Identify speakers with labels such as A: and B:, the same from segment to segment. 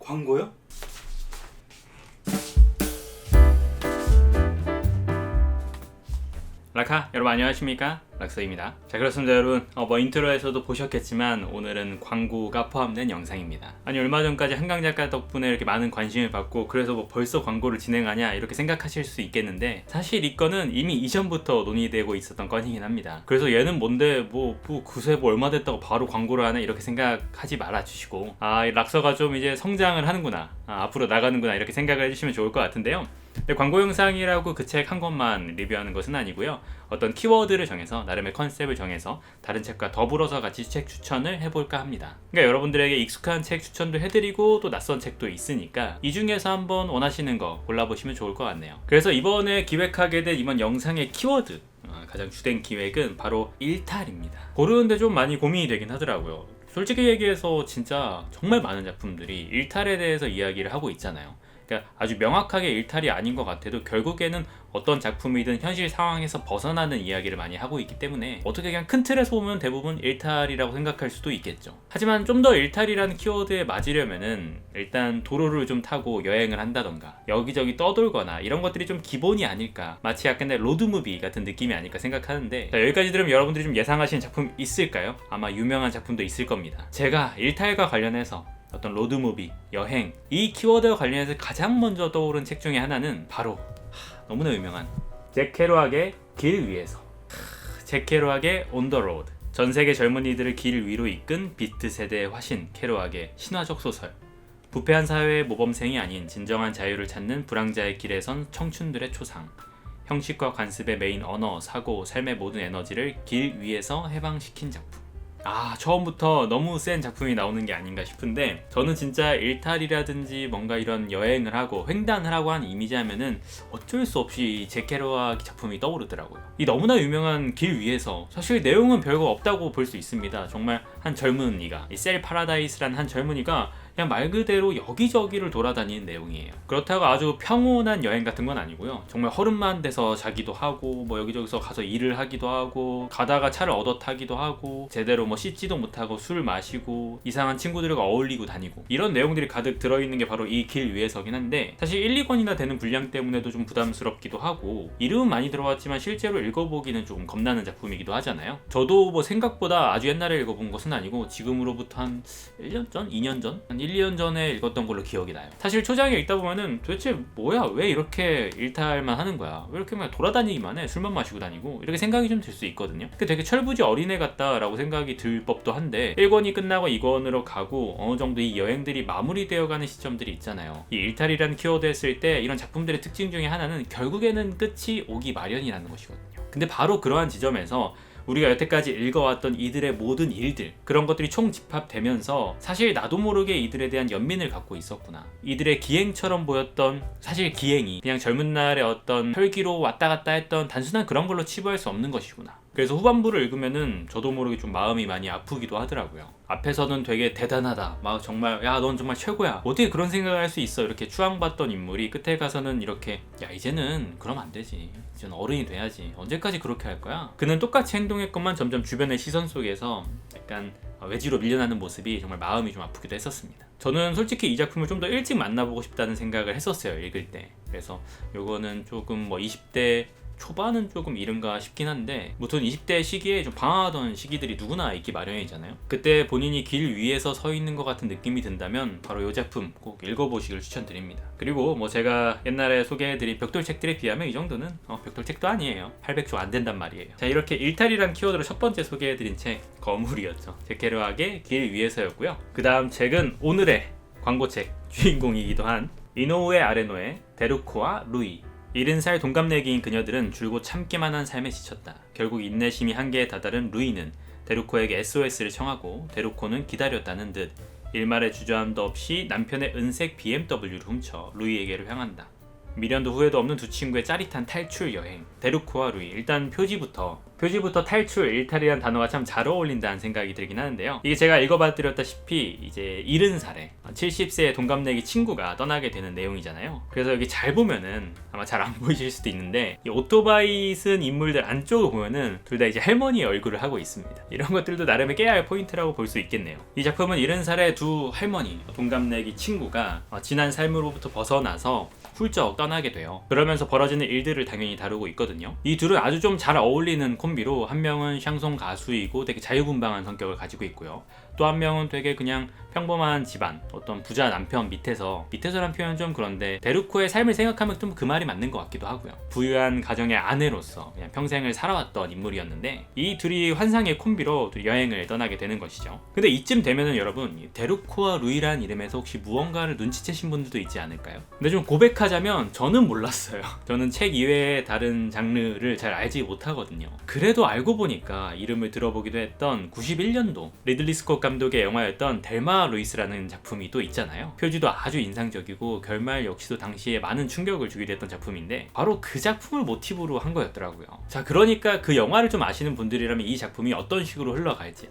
A: 광고요?
B: 라카 여러분 안녕하십니까, 락서입니다. 자, 그렇습니다 여러분. 인트로에서도 보셨겠지만 오늘은 광고가 포함된 영상입니다. 아니, 얼마 전까지 한강 작가 덕분에 이렇게 많은 관심을 받고 그래서 뭐 벌써 광고를 진행하냐 이렇게 생각하실 수 있겠는데, 사실 이 건은 이미 이전부터 논의되고 있었던 건이긴 합니다. 그래서 얘는 뭔데 그새 얼마 됐다고 바로 광고를 하네 이렇게 생각하지 말아주시고, 이 락서가 좀 이제 성장을 하는구나, 앞으로 나가는구나 이렇게 생각을 해주시면 좋을 것 같은데요. 근데 광고 영상이라고 그 책 한 권만 리뷰하는 것은 아니고요. 어떤 키워드를 정해서 나름의 컨셉을 정해서 다른 책과 더불어서 같이 책 추천을 해볼까 합니다. 그러니까 여러분들에게 익숙한 책 추천도 해드리고 또 낯선 책도 있으니까 이 중에서 한번 원하시는 거 골라보시면 좋을 것 같네요. 그래서 이번에 기획하게 된 이번 영상의 키워드, 가장 주된 기획은 바로 일탈입니다. 고르는데 좀 많이 고민이 되긴 하더라고요. 솔직히 얘기해서 진짜 정말 많은 작품들이 일탈에 대해서 이야기를 하고 있잖아요. 그러니까 아주 명확하게 일탈이 아닌 것 같아도 결국에는 어떤 작품이든 현실 상황에서 벗어나는 이야기를 많이 하고 있기 때문에 어떻게 그냥 큰 틀에서 보면 대부분 일탈이라고 생각할 수도 있겠죠. 하지만 좀 더 일탈이라는 키워드에 맞으려면은 일단 도로를 좀 타고 여행을 한다던가 여기저기 떠돌거나 이런 것들이 좀 기본이 아닐까, 마치 약간 로드무비 같은 느낌이 아닐까 생각하는데, 자, 여기까지 들으면 여러분들이 좀 예상하시는 작품 있을까요? 아마 유명한 작품도 있을 겁니다. 제가 일탈과 관련해서 어떤 로드무비, 여행, 이 키워드와 관련해서 가장 먼저 떠오른 책 중에 하나는 바로 너무나 유명한 잭 케루악의 길 위에서. 잭 케루악의 On the Road. 전 세계 젊은이들을 길 위로 이끈 비트 세대의 화신 케루악의 신화적 소설. 부패한 사회의 모범생이 아닌 진정한 자유를 찾는 불황자의 길에 선 청춘들의 초상. 형식과 관습의 메인 언어, 사고, 삶의 모든 에너지를 길 위에서 해방시킨 작품. 처음부터 너무 센 작품이 나오는 게 아닌가 싶은데, 저는 진짜 일탈이라든지 뭔가 이런 여행을 하고 횡단을 하고 한 이미지 하면은 어쩔 수 없이 잭 케루악 작품이 떠오르더라고요. 이 너무나 유명한 길 위에서 사실 내용은 별거 없다고 볼 수 있습니다. 정말 한 젊은이가, 이 셀 파라다이스라는 한 젊은이가 그냥 말 그대로 여기저기를 돌아다니는 내용이에요. 그렇다고 아주 평온한 여행 같은 건 아니고요. 정말 허름한 데서 자기도 하고 뭐 여기저기서 가서 일을 하기도 하고, 가다가 차를 얻어 타기도 하고, 제대로 뭐 씻지도 못하고 술 마시고 이상한 친구들과 어울리고 다니고, 이런 내용들이 가득 들어있는 게 바로 이 길 위에서긴 한데, 사실 1, 2권이나 되는 분량 때문에도 좀 부담스럽기도 하고, 이름은 많이 들어왔지만 실제로 읽어보기는 조금 겁나는 작품이기도 하잖아요. 저도 뭐 생각보다 아주 옛날에 읽어본 것은 아니고 지금으로부터 한 1년 전? 2년 전? 한 1, 2년 전에 읽었던 걸로 기억이 나요. 사실 초장에 읽다 보면은 도대체 뭐야, 왜 이렇게 일탈만 하는 거야, 왜 이렇게 막 돌아다니기만 해, 술만 마시고 다니고, 이렇게 생각이 좀 들 수 있거든요. 되게 철부지 어린애 같다라고 생각이 들 법도 한데, 1권이 끝나고 2권으로 가고 어느 정도 이 여행들이 마무리되어가는 시점들이 있잖아요. 이 일탈이라는 키워드 했을 때 이런 작품들의 특징 중에 하나는 결국에는 끝이 오기 마련이라는 것이거든요. 근데 바로 그러한 지점에서 우리가 여태까지 읽어왔던 이들의 모든 일들, 그런 것들이 총 집합되면서 사실 나도 모르게 이들에 대한 연민을 갖고 있었구나, 이들의 기행처럼 보였던 사실 기행이 그냥 젊은 날의 어떤 혈기로 왔다 갔다 했던 단순한 그런 걸로 치부할 수 없는 것이구나. 그래서 후반부를 읽으면은 저도 모르게 좀 마음이 많이 아프기도 하더라고요. 앞에서는 되게 대단하다, 막 정말 야 넌 정말 최고야, 어떻게 그런 생각을 할 수 있어, 이렇게 추앙받던 인물이 끝에 가서는 이렇게 야 이제는 그러면 안 되지, 이제는 어른이 돼야지, 언제까지 그렇게 할 거야. 그는 똑같이 행동했건만 점점 주변의 시선 속에서 약간 외지로 밀려나는 모습이 정말 마음이 좀 아프기도 했었습니다. 저는 솔직히 이 작품을 좀 더 일찍 만나보고 싶다는 생각을 했었어요, 읽을 때. 그래서 요거는 조금 뭐 20대 초반은 조금 이른가 싶긴 한데, 무튼 20대 시기에 좀 방황하던 시기들이 누구나 있기 마련이잖아요. 그때 본인이 길 위에서 서 있는 것 같은 느낌이 든다면 바로 이 작품 꼭 읽어보시길 추천드립니다. 그리고 뭐 제가 옛날에 소개해드린 벽돌책들에 비하면 이 정도는 벽돌책도 아니에요. 800조 안 된단 말이에요. 자, 이렇게 일탈이란 키워드로 첫 번째 소개해드린 책 거물이었죠. 잭 케루악의 길 위에서였고요. 그 다음 책은 오늘의 광고책 주인공이기도 한 이노우에 아레노의 데루코와 루이. 70살 동갑내기인 그녀들은 줄곧 참기만 한 삶에 지쳤다. 결국 인내심이 한계에 다다른 루이는 데루코에게 SOS를 청하고, 데루코는 기다렸다는 듯 일말의 주저함도 없이 남편의 은색 BMW를 훔쳐 루이에게로 향한다. 미련도 후회도 없는 두 친구의 짜릿한 탈출 여행. 데루코와 루이. 일단 표지부터 표지부터 탈출, 일탈이라는 단어가 참 잘 어울린다는 생각이 들긴 하는데요. 이게 제가 읽어봐드렸다시피 이제 70살에 70세의 동갑내기 친구가 떠나게 되는 내용이잖아요. 그래서 여기 잘 보면은 아마 잘 안 보이실 수도 있는데 이 오토바이 쓴 인물들 안쪽을 보면은 둘 다 이제 할머니의 얼굴을 하고 있습니다. 이런 것들도 나름의 깨야 할 포인트라고 볼 수 있겠네요. 이 작품은 70살의 두 할머니, 동갑내기 친구가 지난 삶으로부터 벗어나서 훌쩍 떠나게 돼요. 그러면서 벌어지는 일들을 당연히 다루고 있거든요. 이 둘은 아주 좀 잘 어울리는 콤비로 한 명은 샹송 가수이고 되게 자유분방한 성격을 가지고 있고요. 또 한 명은 되게 그냥 평범한 집안, 어떤 부자 남편 밑에서란 표현은 좀 그런데 데루코의 삶을 생각하면 좀 그 말이 맞는 것 같기도 하고요. 부유한 가정의 아내로서 그냥 평생을 살아왔던 인물이었는데 이 둘이 환상의 콤비로 둘이 여행을 떠나게 되는 것이죠. 근데 이쯤 되면은 여러분 데루코와 루이란 이름에서 혹시 무언가를 눈치채신 분들도 있지 않을까요? 근데 좀 고백하자면 저는 몰랐어요. 저는 책 이외의 다른 장르를 잘 알지 못하거든요. 그래도 알고 보니까 이름을 들어보기도 했던 91년도 리들리 스콧 감독의 영화였던 델마 루이스라는 작품이 또 있잖아요. 표지도 아주 인상적이고 결말 역시도 당시에 많은 충격을 주기도 했던 작품인데 바로 그 작품을 모티브로 한 거였더라고요. 자, 그러니까 그 영화를 좀 아시는 분들이라면 이 작품이 어떤 식으로 흘러갈지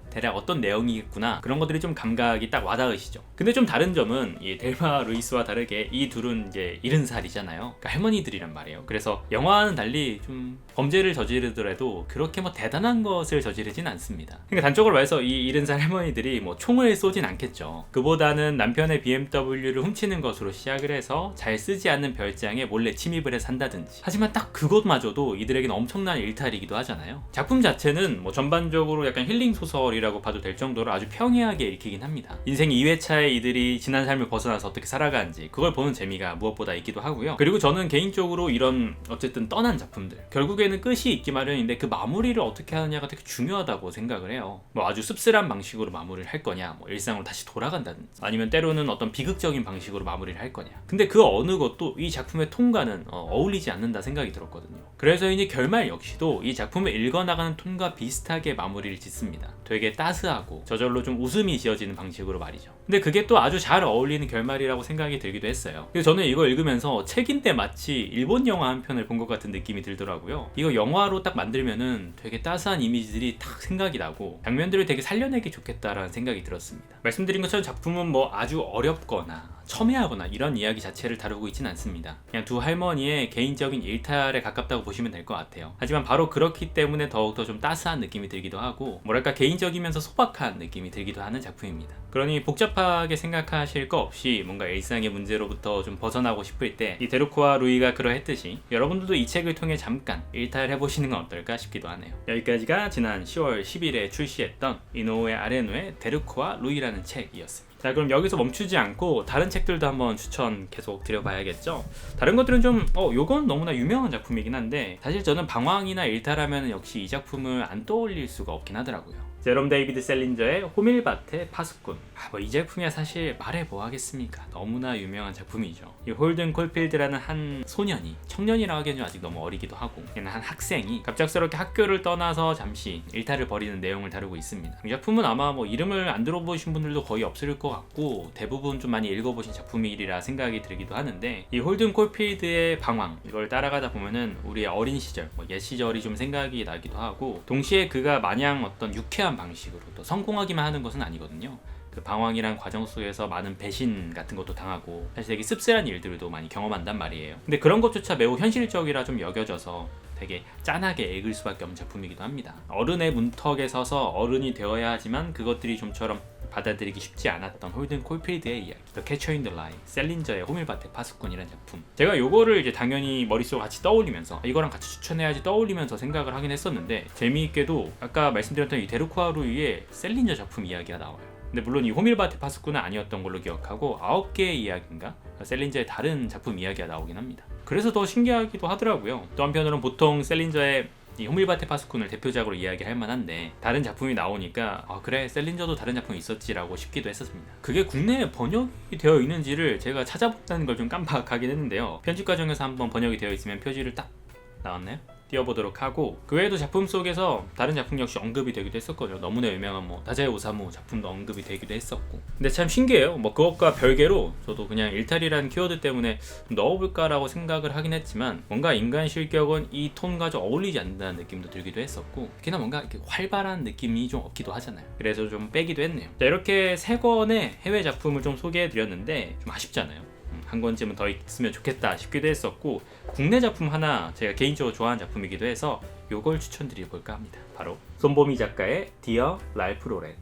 B: 대략 어떤 내용이겠구나 그런 것들이 좀 감각이 딱 와닿으시죠. 근데 좀 다른 점은 이 델마 루이스와 다르게 이 둘은 이제 70살이잖아요. 그러니까 할머니들이란 말이에요. 그래서 영화와는 달리 좀 범죄를 저지르더라도 그렇게 뭐 대단한 것을 저지르진 않습니다. 그러니까 단적으로 말해서 이 70살 할머니들이 뭐 총을 쏘진 않겠죠. 그보다는 남편의 BMW를 훔치는 것으로 시작을 해서 잘 쓰지 않는 별장에 몰래 침입을 해서 산다든지. 하지만 딱 그것마저도 이들에게는 엄청난 일탈이기도 하잖아요. 작품 자체는 뭐 전반적으로 약간 힐링 소설이라고 봐도 될 정도로 아주 평이하게 읽히긴 합니다. 인생 2회차에 이들이 지난 삶을 벗어나서 어떻게 살아가는지 그걸 보는 재미가 무엇보다 있기도 하고요. 그리고 저는 개인적으로 이런 어쨌든 떠난 작품들 결국에는 끝이 있기 마련인데 그 마무리를 어떻게 하느냐가 되게 중요하다고 생각을 해요. 뭐 아주 씁쓸한 방식으로 마무리를 할 거냐, 뭐 일상으로 다시 돌아간다든지 아니면 때로는 어떤 비극적인 방식으로 마무리를 할 거냐. 근데 그 어느 것도 이 작품의 톤과는 어울리지 않는다 생각이 들었거든요. 그래서인지 결말 역시도 이 작품을 읽어나가는 톤과 비슷하게 마무리를 짓습니다. 되게 따스하고 저절로 좀 웃음이 지어지는 방식으로 말이죠. 근데 그게 또 아주 잘 어울리는 결말이라고 생각이 들기도 했어요. 그래서 저는 이거 읽으면서 책인데 마치 일본 영화 한 편을 본 것 같은 느낌이 들더라고요. 이거 영화로 딱 만들면은 되게 따스한 이미지들이 딱 생각이 나고 장면들을 되게 살려내기 좋겠다라는 생각이 들었습니다. 말씀드린 것처럼 작품은 뭐 아주 어렵거나 첨예하거나 이런 이야기 자체를 다루고 있진 않습니다. 그냥 두 할머니의 개인적인 일탈에 가깝다고 보시면 될 것 같아요. 하지만 바로 그렇기 때문에 더욱더 좀 따스한 느낌이 들기도 하고 뭐랄까 개인적이면서 소박한 느낌이 들기도 하는 작품입니다. 그러니 복잡하게 생각하실 거 없이 뭔가 일상의 문제로부터 좀 벗어나고 싶을 때 이 데루코와 루이가 그러했듯이 여러분들도 이 책을 통해 잠깐 일탈해보시는 건 어떨까 싶기도 하네요. 여기까지가 지난 10월 10일에 출시했던 이노우에 아레노의 데루코와 루이라는 책이었습니다. 자, 그럼 여기서 멈추지 않고 다른 책들도 한번 추천 계속 드려봐야겠죠. 다른 것들은 좀 요건 너무나 유명한 작품이긴 한데 사실 저는 방황이나 일탈하면 역시 이 작품을 안 떠올릴 수가 없긴 하더라고요. 제롬 데이비드 셀린저의 호밀밭의 파수꾼. 뭐 이 작품이야 사실 말해 뭐 하겠습니까. 너무나 유명한 작품이죠. 이 홀든 콜필드라는 한 소년이, 청년이라고 하기엔 좀 아직 너무 어리기도 하고 그냥 한 학생이 갑작스럽게 학교를 떠나서 잠시 일탈을 벌이는 내용을 다루고 있습니다. 이 작품은 아마 뭐 이름을 안 들어보신 분들도 거의 없을 것 같고 대부분 좀 많이 읽어보신 작품이라 생각이 들기도 하는데 이 홀든 콜필드의 방황 이걸 따라가다 보면은 우리의 어린 시절, 옛 시절이 좀 생각이 나기도 하고 동시에 그가 마냥 어떤 유쾌한 방식으로 또 성공하기만 하는 것은 아니거든요. 그 방황이란 과정 속에서 많은 배신 같은 것도 당하고 사실 되게 씁쓸한 일들도 많이 경험한단 말이에요. 근데 그런 것조차 매우 현실적이라 좀 여겨져서 되게 짠하게 읽을 수밖에 없는 작품이기도 합니다. 어른의 문턱에 서서 어른이 되어야 하지만 그것들이 좀처럼 받아들이기 쉽지 않았던 홀든 콜필드의 이야기 The Catcher in the Rye, 셀린저의 호밀밭의 파수꾼이라는 작품. 제가 요거를 이제 당연히 머릿속에 같이 떠올리면서 이거랑 같이 추천해야지 떠올리면서 생각을 하긴 했었는데 재미있게도 아까 말씀드렸던 이 데루코와 루이의 셀린저 작품 이야기가 나와요. 근데 물론 이 호밀밭의 파수꾼은 아니었던 걸로 기억하고 9개의 이야기인가? 셀린저의 다른 작품 이야기가 나오긴 합니다. 그래서 더 신기하기도 하더라고요. 또 한편으로는 보통 셀린저의 이 호밀밭의 파수꾼을 대표작으로 이야기할 만한데 다른 작품이 나오니까 그래 셀린저도 다른 작품이 있었지라고 싶기도 했었습니다. 그게 국내에 번역이 되어 있는지를 제가 찾아본다는 걸 좀 깜빡하긴 했는데요. 편집 과정에서 한번 번역이 되어 있으면 표지를 딱 나왔나요? 띄워보도록 하고, 그 외에도 작품 속에서 다른 작품 역시 언급이 되기도 했었거든요. 너무나 유명한 뭐 다자이 오사무 작품도 언급이 되기도 했었고. 근데 참 신기해요. 뭐 그것과 별개로 저도 그냥 일탈이라는 키워드 때문에 좀 넣어볼까라고 생각을 하긴 했지만, 뭔가 인간 실격은 이 톤과 좀 어울리지 않는다는 느낌도 들기도 했었고, 특히나 뭔가 이렇게 활발한 느낌이 좀 없기도 하잖아요. 그래서 좀 빼기도 했네요. 자, 이렇게 3권의 해외 작품을 좀 소개해드렸는데 좀 아쉽잖아요. 한 권쯤은 더 있으면 좋겠다 싶기도 했었고, 국내 작품 하나 제가 개인적으로 좋아하는 작품이기도 해서 요걸 추천드려볼까 합니다. 바로 손보미 작가의 디어 랄프 로렌.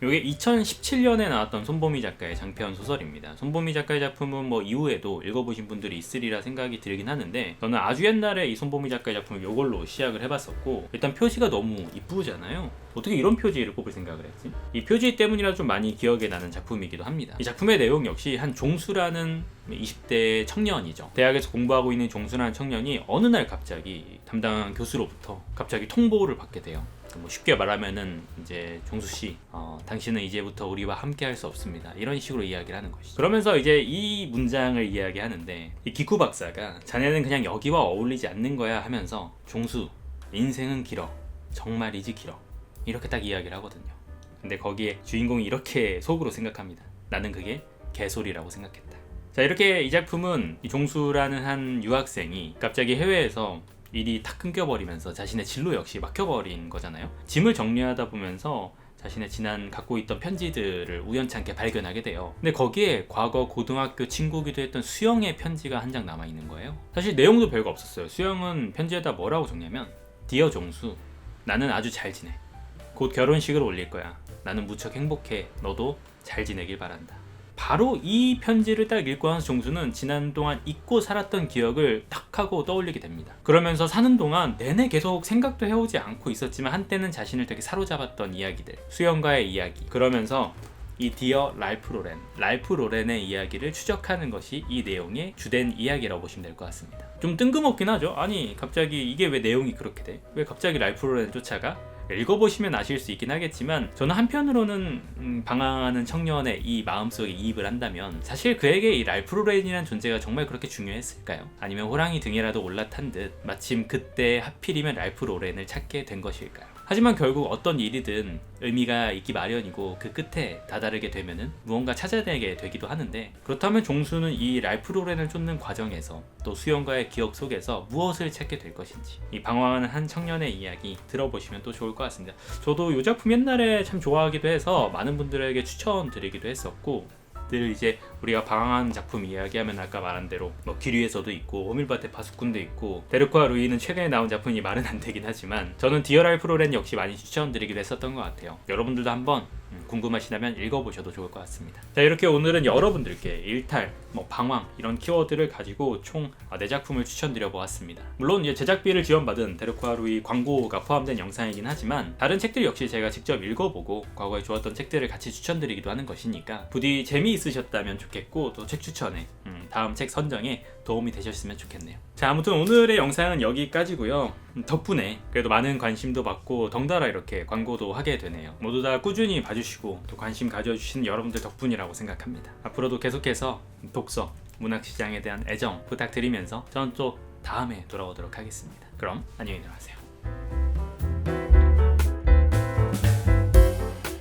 B: 이게 2017년에 나왔던 손보미 작가의 장편 소설입니다. 손보미 작가의 작품은 뭐 이후에도 읽어보신 분들이 있으리라 생각이 들긴 하는데, 저는 아주 옛날에 이 손보미 작가의 작품을 이걸로 시작을 해봤었고, 일단 표지가 너무 이쁘잖아요. 어떻게 이런 표지를 뽑을 생각을 했지? 이 표지 때문이라 좀 많이 기억에 나는 작품이기도 합니다. 이 작품의 내용 역시 한 종수라는 20대 청년이죠. 대학에서 공부하고 있는 종수라는 청년이 어느 날 갑자기 담당한 교수로부터 갑자기 통보를 받게 돼요. 뭐 쉽게 말하면은 이제 종수 씨, 당신은 이제부터 우리와 함께 할 수 없습니다. 이런 식으로 이야기를 하는 것이죠. 그러면서 이제 이 문장을 이야기하는데, 이 기쿠 박사가 자네는 그냥 여기와 어울리지 않는 거야 하면서, 종수, 인생은 길어. 정말이지 길어. 이렇게 딱 이야기를 하거든요. 근데 거기에 주인공이 이렇게 속으로 생각합니다. 나는 그게 개소리라고 생각했다. 자, 이렇게 이 작품은 이 종수라는 한 유학생이 갑자기 해외에서 일이 탁 끊겨버리면서 자신의 진로 역시 막혀버린 거잖아요. 짐을 정리하다 보면서 자신의 지난 갖고 있던 편지들을 우연찮게 발견하게 돼요. 근데 거기에 과거 고등학교 친구기도 했던 수영의 편지가 한 장 남아있는 거예요. 사실 내용도 별거 없었어요. 수영은 편지에다 뭐라고 적냐면, 디어 종수, 나는 아주 잘 지내. 곧 결혼식을 올릴 거야. 나는 무척 행복해. 너도 잘 지내길 바란다. 바로 이 편지를 딱 읽고 나서 종수는 지난 동안 잊고 살았던 기억을 딱 하고 떠올리게 됩니다. 그러면서 사는 동안 내내 계속 생각도 해오지 않고 있었지만 한때는 자신을 되게 사로잡았던 이야기들, 수영과의 이야기, 그러면서 이 디어 랄프 로렌, 랄프 로렌의 이야기를 추적하는 것이 이 내용의 주된 이야기라고 보시면 될 것 같습니다. 좀 뜬금없긴 하죠. 아니 갑자기 이게 왜 내용이 그렇게 돼? 왜 갑자기 랄프 로렌을 쫓아가? 읽어보시면 아실 수 있긴 하겠지만, 저는 한편으로는 방황하는 청년의 이 마음속에 이입을 한다면, 사실 그에게 이 랄프 로렌이라는 존재가 정말 그렇게 중요했을까요? 아니면 호랑이 등에라도 올라탄 듯 마침 그때 하필이면 랄프 로렌을 찾게 된 것일까요? 하지만 결국 어떤 일이든 의미가 있기 마련이고, 그 끝에 다다르게 되면은 무언가 찾아내게 되기도 하는데, 그렇다면 종수는 이 랄프 로렌을 쫓는 과정에서 또 수영과의 기억 속에서 무엇을 찾게 될 것인지, 이 방황하는 한 청년의 이야기 들어보시면 또 좋을 것 같습니다. 저도 이 작품 옛날에 참 좋아하기도 해서 많은 분들에게 추천드리기도 했었고, 늘 이제 우리가 방황하는 작품 이야기하면 아까 말한 대로 뭐 길 위에서도 있고 호밀밭의 파수꾼도 있고, 데르크와 루이는 최근에 나온 작품이 말은 안 되긴 하지만 저는 디어 랄프 로렌 역시 많이 추천드리기도 했었던 것 같아요. 여러분들도 한번 궁금하시다면 읽어보셔도 좋을 것 같습니다. 자, 이렇게 오늘은 여러분들께 일탈, 뭐 방황 이런 키워드를 가지고 총 4작품을 추천드려 보았습니다. 물론 이제 제작비를 지원받은 데르크와 루이 광고가 포함된 영상이긴 하지만, 다른 책들 역시 제가 직접 읽어보고 과거에 좋았던 책들을 같이 추천드리기도 하는 것이니까 부디 재미있으셨다면 좋겠고, 또 책 추천에 다음 책 선정에 도움이 되셨으면 좋겠네요. 자, 아무튼 오늘의 영상은 여기까지고요. 덕분에 그래도 많은 관심도 받고 덩달아 이렇게 광고도 하게 되네요. 모두 다 꾸준히 봐주시고 또 관심 가져주신 여러분들 덕분이라고 생각합니다. 앞으로도 계속해서 독서, 문학시장에 대한 애정 부탁드리면서 저는 또 다음에 돌아오도록 하겠습니다. 그럼 안녕히 들어가세요.